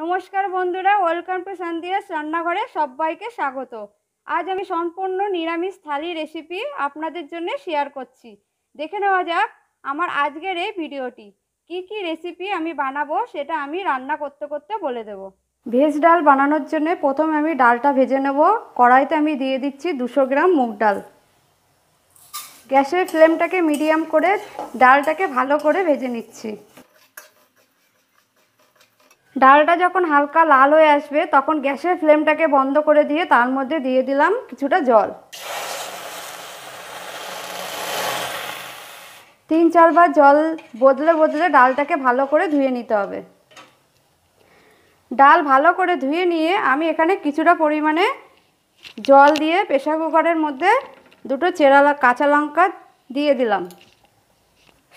নমস্কার বন্ধুরা, welcome to সান্দিয়াস রান্নাঘরে সবাইকে স্বাগত। আজ আমি সম্পূর্ণ নিরামিষ থালি রেসিপি আপনাদের জন্য শেয়ার করছি। দেখে নেওয়া যাক আমার আজকের এই ভিডিওটি। কি রেসিপি আমি বানাবো সেটা আমি রান্না করতে করতে বলে দেব। ভেজ ডাল বানানোর জন্য প্রথমে আমি ডালটা ভেজে নেব। কড়াইতে আমি দিয়ে দিচ্ছি 200 গ্রাম মুগ ডাল। গ্যাসের ফ্লেমটাকে মিডিয়াম করে ডালটাকে ভালো করে ভেজে নিচ্ছি। ডালটা যখন হালকা লাল হয়ে আসবে তখন গ্যাসের ফ্লেমটাকে বন্ধ করে দিয়ে তার মধ্যে দিয়ে দিলাম কিছুটা জল। 3-4 বার জল বদলে বদলে ডালটাকে ভালো করে ধুয়ে নিতে হবে। ডাল ভালো করে ধুয়ে নিয়ে আমি এখানে কিছুটা পরিমাণে জল দিয়ে প্রেসার কুকারের মধ্যে দুটো চেরা কাঁচা লঙ্কা দিয়ে দিলাম।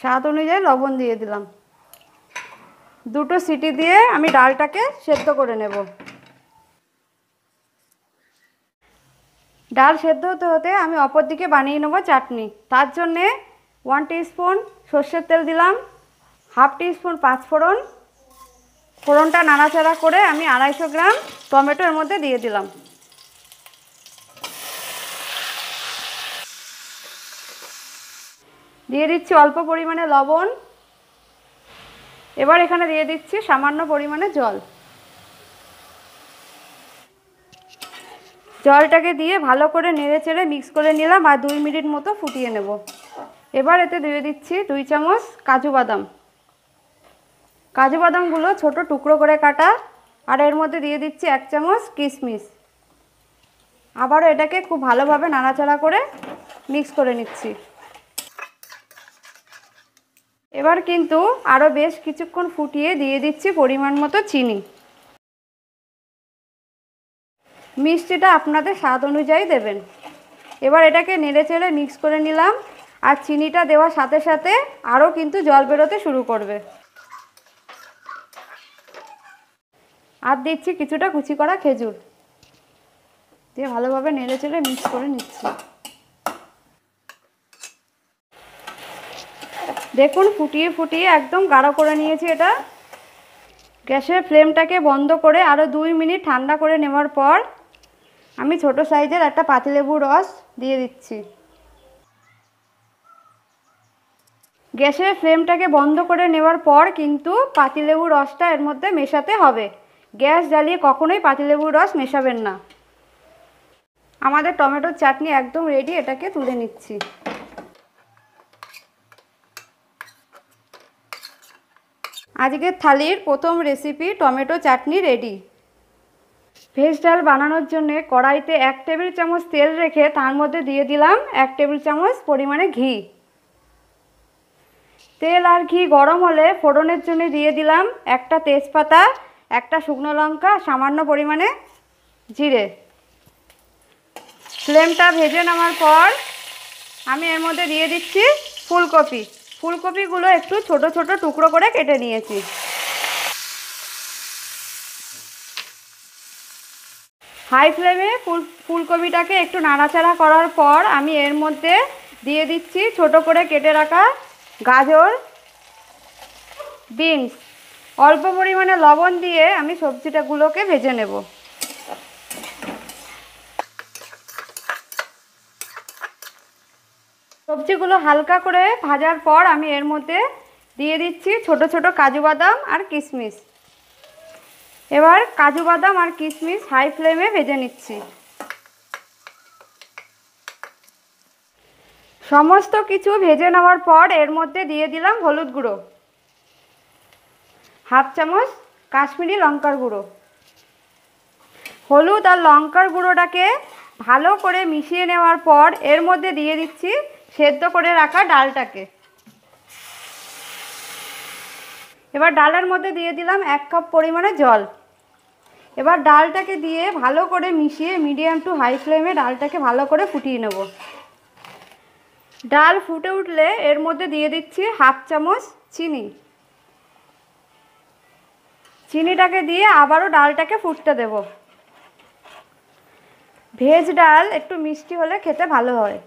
স্বাদ অনুযায়ী লবণ দিয়ে দিলাম। দুটো সিটি দিয়ে আমি ডালটাকে সেদ্ধ করে নেব। ডাল সেদ্ধ হতে হতে আমি অপর দিকে বানিয়ে নেব চাটনি। তার জন্যে 1 টিস্পুন সর্ষের তেল দিলাম, 1/2 টিস্পুন পাঁচফোড়ন। ফোড়নটা নাড়াচাড়া করে আমি 250 গ্রাম টমেটো এর মধ্যে দিয়ে দিলাম। দিয়ে দিচ্ছি অল্প পরিমাণে লবণ। এবার এখানে দিয়ে দিচ্ছি সামান্য পরিমাণে জল। জলটাকে দিয়ে ভালো করে নেড়ে চেড়ে মিক্স করে নিলাম আর 2 মিনিট মতো ফুটিয়ে নেব। এবার এতে দিয়ে দিচ্ছি 2 চামচ কাজু বাদাম। কাজু বাদামগুলো ছোট টুকরো করে কাটা। আর এর মধ্যে দিয়ে দিচ্ছি 1 চামচ কিশমিশ। আবারও এটাকে খুব ভালোভাবে নাড়াচাড়া করে মিক্স করে নিচ্ছি। এবার কিন্তু আরও বেশ কিছুক্ষণ ফুটিয়ে দিয়ে দিচ্ছি পরিমাণ মতো চিনি। মিষ্টিটা আপনাদের স্বাদ অনুযায়ী দেবেন। এবার এটাকে নেড়ে চেড়ে মিক্স করে নিলাম। আর চিনিটা দেওয়ার সাথে সাথে আরও কিন্তু জল বেরোতে শুরু করবে। আর দিচ্ছি কিছুটা কুচি করা খেজুর দিয়ে ভালোভাবে নেড়ে চেড়ে মিক্স করে নিচ্ছি। দেখুন ফুটিয়ে ফুটিয়ে একদম গাঢ় করে নিয়েছি এটা। গ্যাসের ফ্লেমটাকে বন্ধ করে আরও 2 মিনিট ঠান্ডা করে নেওয়ার পর আমি ছোট সাইজের একটা পাতিলেবুর রস দিয়ে দিচ্ছি। গ্যাসের ফ্লেমটাকে বন্ধ করে নেওয়ার পর কিন্তু পাতিলেবুর রসটা এর মধ্যে মেশাতে হবে। গ্যাস জ্বালিয়ে কখনোই পাতিলেবুর রস মেশাবেন না। আমাদের টমেটোর চাটনি একদম রেডি। এটাকে তুলে নিচ্ছি। আজকের থালির প্রথম রেসিপি টমেটো চাটনি রেডি। ভেজ ডাল বানানোর জন্য কড়াইতে 1 টেবিল চামচ তেল রেখে তার মধ্যে দিয়ে দিলাম 1 টেবিল চামচ পরিমাণে ঘি। তেল আর ঘি গরম হলে ফোড়নের জন্য দিয়ে দিলাম একটা তেজপাতা, একটা শুকনো লঙ্কা, সামান্য পরিমাণে জিরে। ফ্লেমটা ভেজে নেওয়ার পর আমি এর মধ্যে দিয়ে দিচ্ছি ফুলকপি। ফুলকপিগুলো একটু ছোট ছোট টুকরো করে কেটে নিয়েছি। হাই ফ্লেমে ফুলকপিটাকে একটু নাড়াচাড়া করার পর আমি এর মধ্যে দিয়ে দিচ্ছি ছোট করে কেটে রাখা গাজর, বিনস। অল্প পরিমাণে লবণ দিয়ে আমি সবজিটাগুলোকে ভেজে নেব। সবজিগুলো হালকা করে ভাজার পর আমি এর মধ্যে দিয়ে দিচ্ছি ছোট ছোট কাজু বাদাম আর কিশমিশ। এবার কাজু বাদাম আর কিশমিশ হাই ফ্লেমে ভেজে নিচ্ছি। সমস্ত কিছু ভেজে নেওয়ার পর এর মধ্যে দিয়ে দিলাম হলুদ গুঁড়ো, 1/2 চামচ কাশ্মীরি লঙ্কার গুঁড়ো। হলুদ আর লঙ্কার গুঁড়োটাকে ভালো করে মিশিয়ে নেওয়ার পর এর মধ্যে দিয়ে দিচ্ছি সেদ্ধ করে রাখা ডালটাকে। এবার ডালের মধ্যে দিয়ে দিলাম 1 কাপ পরিমাণে জল। এবার ডালটাকে দিয়ে ভালো করে মিশিয়ে মিডিয়াম টু হাই ফ্লেমে ডালটাকে ভালো করে ফুটিয়ে নেব। ডাল ফুটে উঠলে এর মধ্যে দিয়ে দিচ্ছি 1/2 চামচ চিনি। চিনিটাকে দিয়ে আবারও ডালটাকে ফুটতে দেব। ভেজ ডাল একটু মিষ্টি হলে খেতে ভালো হয়।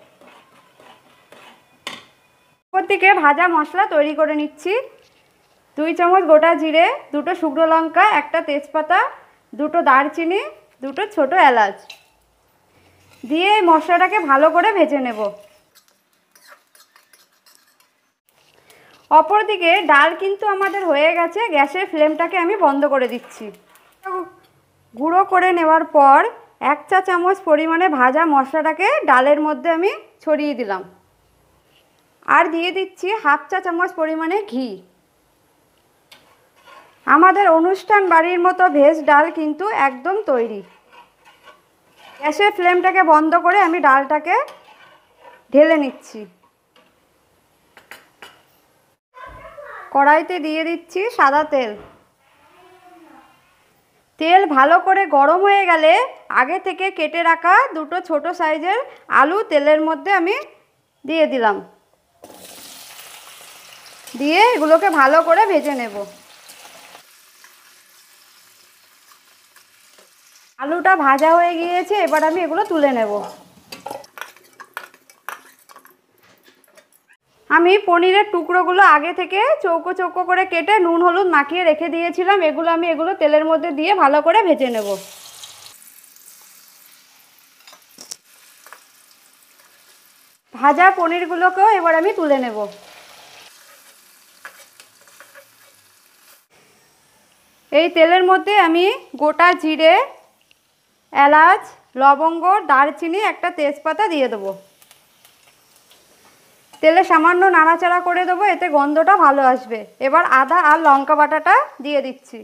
ওপর থেকে ভাজা মশলা তৈরি করে নিচ্ছি। 2 চামচ গোটা জিরে, 2টো শুকনো লঙ্কা, একটা তেজপাতা, 2টো দারচিনি, 2টো ছোটো এলাচ দিয়ে এই মশলাটাকে ভালো করে ভেজে নেব। অপরদিকে ডাল কিন্তু আমাদের হয়ে গেছে, গ্যাসের ফ্লেমটাকে আমি বন্ধ করে দিচ্ছি। গুঁড়ো করে নেওয়ার পর 1 চা চামচ পরিমাণে ভাজা মশলাটাকে ডালের মধ্যে আমি ছড়িয়ে দিলাম, আর দিয়ে দিচ্ছি 1/2 চা চামচ পরিমাণে ঘি। আমাদের অনুষ্ঠান বাড়ির মতো ভেজ ডাল কিন্তু একদম তৈরি। গ্যাসের ফ্লেমটাকে বন্ধ করে আমি ডালটাকে ঢেলে নিচ্ছি। কড়াইতে দিয়ে দিচ্ছি সাদা তেল। তেল ভালো করে গরম হয়ে গেলে আগে থেকে কেটে রাখা 2টো ছোট সাইজের আলু তেলের মধ্যে আমি দিয়ে দিলাম, দিয়ে এগুলোকে ভালো করে ভেজে নেব। আলুটা ভাজা হয়ে গিয়েছে, এবার আমি এগুলো তুলে নেব। আমি পনিরের টুকরোগুলো আগে থেকে চৌকো চৌকো করে কেটে নুন হলুদ মাখিয়ে রেখে দিয়েছিলাম। এগুলো তেলের মধ্যে দিয়ে ভালো করে ভেজে নেব। ভাজা পনিরগুলোকেও এবার আমি তুলে নেব। এই তেলের মধ্যে আমি গোটা জিরে, এলাচ, লবঙ্গ, দারচিনি, একটা তেজপাতা দিয়ে দেবো। তেলে সামান্য নাড়াচাড়া করে দেবো, এতে গন্ধটা ভালো আসবে। এবার আদা আর লঙ্কা বাটাটা দিয়ে দিচ্ছি।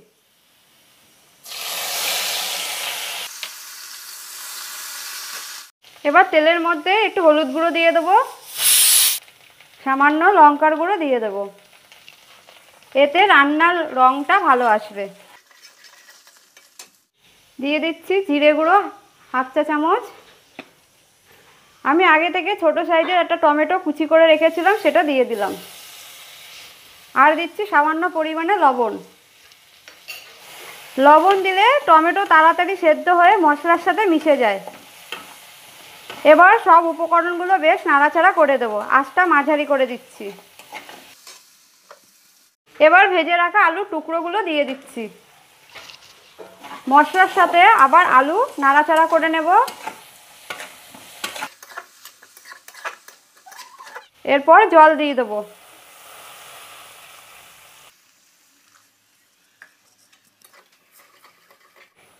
এবার তেলের মধ্যে একটু হলুদ গুঁড়ো দিয়ে দেবো, সামান্য লঙ্কার গুঁড়ো দিয়ে দেবো, এতে রান্নার রঙটা ভালো আসবে। দিয়ে দিচ্ছি জিরে গুঁড়ো 1/2 চা চামচ। আমি আগে থেকে ছোট সাইজের একটা টমেটো কুচি করে রেখেছিলাম, সেটা দিয়ে দিলাম। আর দিচ্ছি সামান্য পরিমাণে লবণ। লবণ দিলে টমেটো তাড়াতাড়ি সেদ্ধ হয়ে মশলার সাথে মিশে যায়। এবার সব উপকরণগুলো বেশ নাড়াচাড়া করে দেবো, আঁচটা মাঝারি করে দিচ্ছি। এবার ভেজে রাখা আলুর টুকরোগুলো দিয়ে দিচ্ছি। মশলার সাথে আবার আলু নাড়াচাড়া করে নেব। এরপর জল দিয়ে দেবো।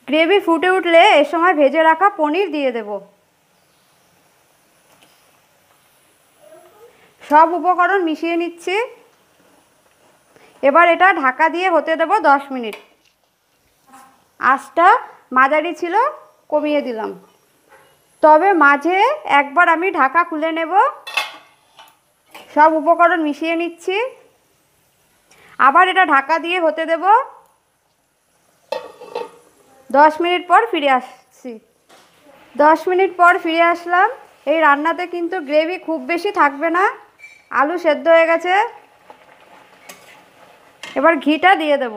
গ্রেভি ফুটে উঠলে এ সময় ভেজে রাখা পনির দিয়ে দেব। সব উপকরণ মিশিয়ে নিচ্ছি। এবার এটা ঢাকা দিয়ে হতে দেব 10 মিনিট। আঁচটা মাঝারি ছিল, কমিয়ে দিলাম। তবে মাঝে একবার আমি ঢাকা খুলে নেব। সব উপকরণ মিশিয়ে নিচ্ছি, আবার এটা ঢাকা দিয়ে হতে দেব। 10 মিনিট পর ফিরে আসছি। 10 মিনিট পর ফিরে আসলাম। এই রান্নাতে কিন্তু গ্রেভি খুব বেশি থাকবে না, আলু সেদ্ধ হয়ে গেছে। এবার ঘিটা দিয়ে দেব।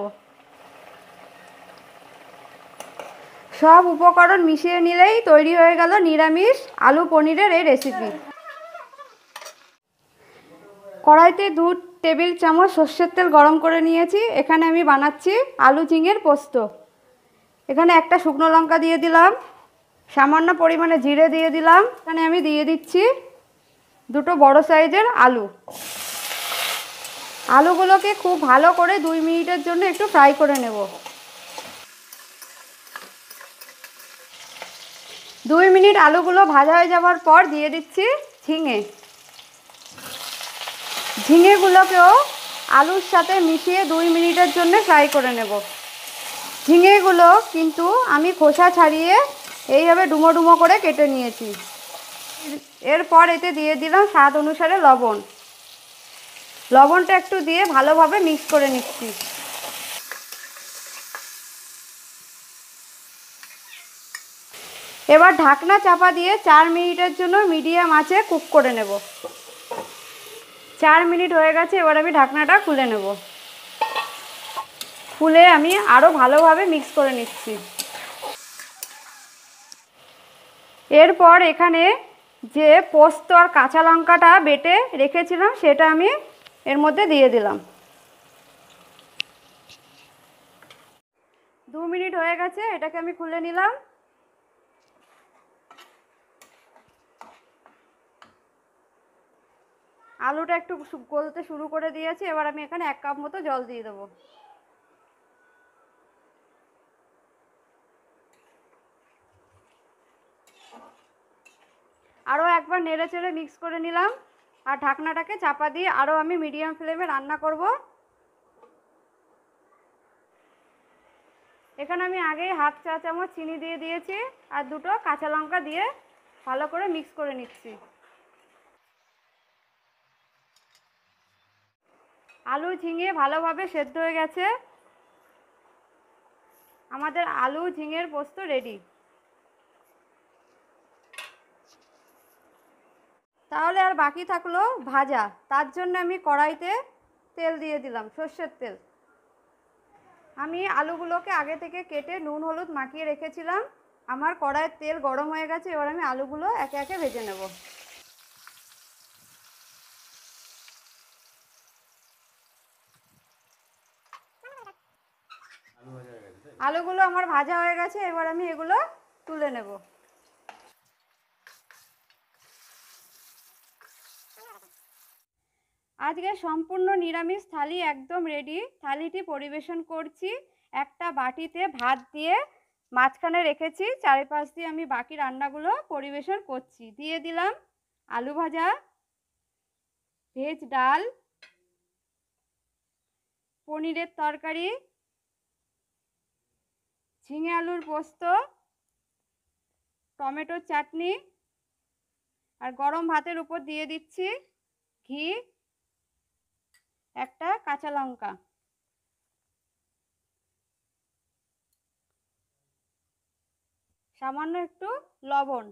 সব উপকরণ মিশিয়ে নিলেই তৈরি হয়ে গেল নিরামিষ আলু পনিরের এই রেসিপি। কড়াইতে 2 টেবিল চামচ সর্ষের তেল গরম করে নিয়েছি। এখানে আমি বানাচ্ছি আলু ঝিঙের পোস্ত। এখানে একটা শুকনো লঙ্কা দিয়ে দিলাম, সামান্য পরিমাণে জিরে দিয়ে দিলাম। এখানে আমি দিয়ে দিচ্ছি 2টো বড় সাইজের আলু। আলুগুলোকে খুব ভালো করে 2 মিনিটের জন্য একটু ফ্রাই করে নেব। 2 মিনিট আলুগুলো ভাজা হয়ে যাওয়ার পর দিয়ে দিচ্ছি ঝিঙে। ঝিঙেগুলোকেও আলুর সাথে মিশিয়ে 2 মিনিটের জন্য ফ্রাই করে নেব। ঝিঙেগুলো কিন্তু আমি খোসা ছাড়িয়ে এইভাবে ডুমো ডুমো করে কেটে নিয়েছি। এরপর এতে দিয়ে দিলাম স্বাদ অনুসারে লবণ। লবণটা একটু দিয়ে ভালোভাবে মিক্স করে নিচ্ছি। এবার ঢাকনা চাপা দিয়ে 4 মিনিটের জন্য মিডিয়াম আঁচে কুক করে নেব। 4 মিনিট হয়ে গেছে, এবার আমি ঢাকনাটা খুলে নেব। খুলে আমি আরও ভালোভাবে মিক্স করে নিচ্ছি। এরপর এখানে যে পোস্ত আর কাঁচা লঙ্কাটা বেটে রেখেছিলাম সেটা আমি এর মধ্যে দিয়ে দিলাম। 2 মিনিট হয়ে গেছে, এটাকে আমি খুলে নিলাম। আলুটা একটু গলতে শুরু করে দিয়েছি, এবার আমি এখানে 1 কাপ মতো জল দিয়ে দেবো। আরও একবার নেড়ে চেড়ে মিক্স করে নিলাম, আর ঢাকনাটাকে চাপা দিয়ে আরও আমি মিডিয়াম ফ্লেমে রান্না করব। এখানে আমি আগেই 1/2 চা চামচ চিনি দিয়ে দিয়েছি, আর 2টো কাঁচা লঙ্কা দিয়ে ভালো করে মিক্স করে নিচ্ছি। আলু ঝিঙে ভালোভাবে সেদ্ধ হয়ে গেছে, আমাদের আলু ঝিঙের পোস্ত রেডি। তাহলে আর বাকি থাকলো ভাজা। তার জন্য আমি কড়াইতে তেল দিয়ে দিলাম, সর্ষের তেল। আমি আলুগুলোকে আগে থেকে কেটে নুন হলুদ মাখিয়ে রেখেছিলাম। আমার কড়াইয়ের তেল গরম হয়ে গেছে, এবার আমি আলুগুলো একে একে ভেজে নেব। আলুগুলো আমার ভাজা হয়ে গেছে, এবার আমি এগুলো তুলে নেব। আজকে সম্পূর্ণ নিরামিষ থালি একদম রেডি। থালিটি পরিবেশন করছি একটা বাটিতে ভাত দিয়ে, মাঝখানে রেখেছি, চারিপাশ দিয়ে আমি বাকি রান্নাগুলো পরিবেশন করছি। দিয়ে দিলাম আলু ভাজা, ভেজ ডাল, পনিরের তরকারি, ঝিঙে আলুর পোস্ত, টমেটোর চাটনি, আর গরম ভাতের উপর দিয়ে দিচ্ছি ঘি, একটা কাঁচা লঙ্কা। সামান্য একটু লবণ।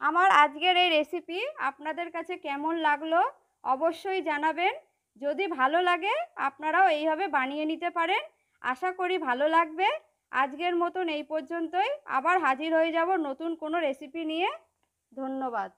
আমার আজকের এই রেসিপি আপনাদের কাছে কেমন লাগলো অবশ্যই জানাবেন। যদি ভালো লাগে আপনারাও এইভাবে বানিয়ে নিতে পারেন। আশা করি ভালো লাগবে। আজকের মতন এই পর্যন্তই, আবার হাজির হয়ে যাব নতুন কোনো রেসিপি নিয়ে। ধন্যবাদ।